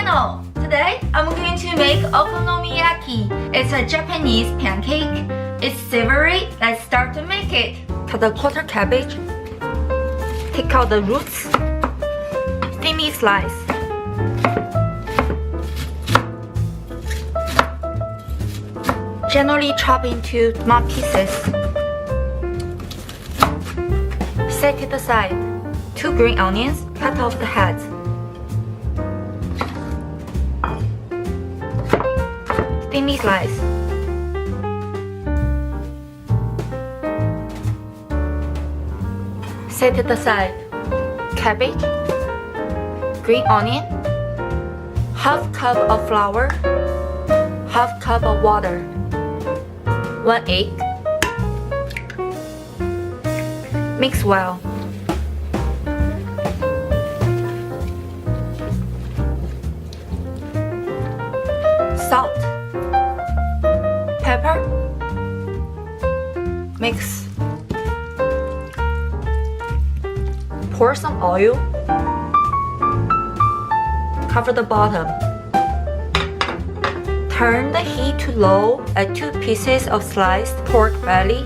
channel! Today, I'm going to make okonomiyaki. It's a Japanese pancake. It's savory. Let's start to make it. Cut a quarter cabbage. Take out the roots. Thinly slice. Generally chop into small pieces. Set it aside. 2 green onions, cut off the heads. Thinly slice. Set it aside. Cabbage, green onion, half cup of flour, half cup of water, 1 egg. Mix well. Salt, pepper, mix. Pour some oil. Cover the bottom. Turn the heat to low. Add 2 pieces of sliced pork belly.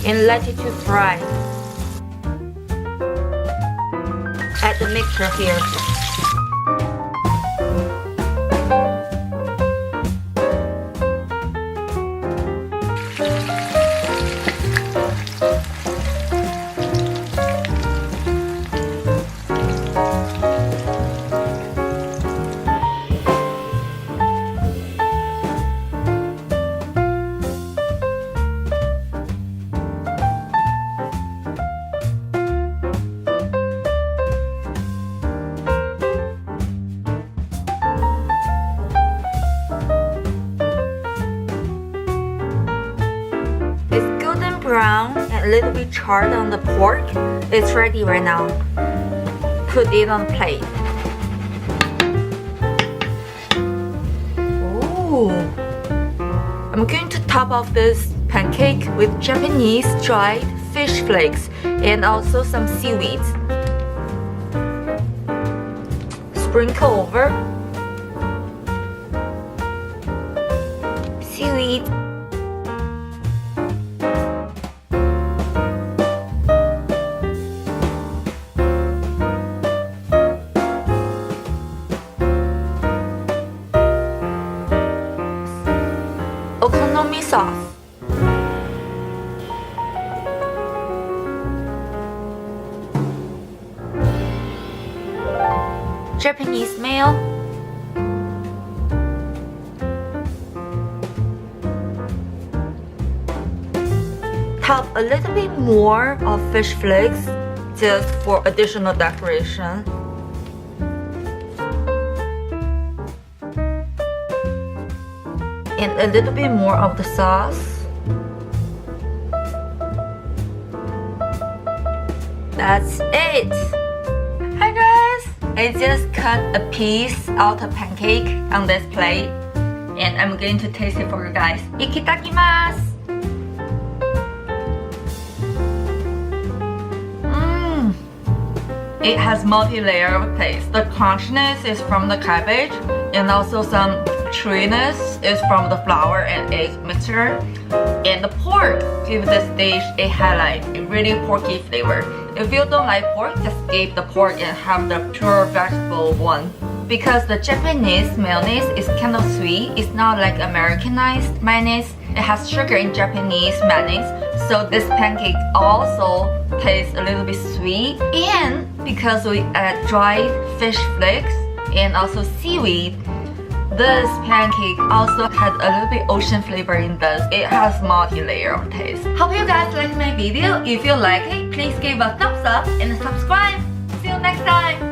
And let it to fry. Add the mixture here. Brown and a little bit charred on the pork. It's ready right now. Put it on a plate. Ooh. I'm going to top off this pancake with Japanese dried fish flakes and also some seaweed. Sprinkle over. Seaweed. Okonomi sauce. Japanese mayo. Top a little bit more of fish flakes just for additional decoration. And a little bit more of the sauce. That's it! Hi guys! I just cut a piece out of pancake on this plate and I'm going to taste it for you guys. Ikitakimasu! It has multi-layer of taste. The crunchiness is from the cabbage and also some chewiness is from the flour and egg mixture. And the pork gives this dish a highlight, a really porky flavor. If you don't like pork, just skip the pork and have the pure vegetable one. Because the Japanese mayonnaise is kind of sweet, it's not like Americanized mayonnaise. It has sugar in Japanese mayonnaise, so this pancake also tastes a little bit sweet. And because we add dried fish flakes and also seaweed, this pancake also has a little bit ocean flavor in this. It has multi-layer of taste. Hope you guys liked my video. If you like it, please give a thumbs up and subscribe. See you next time.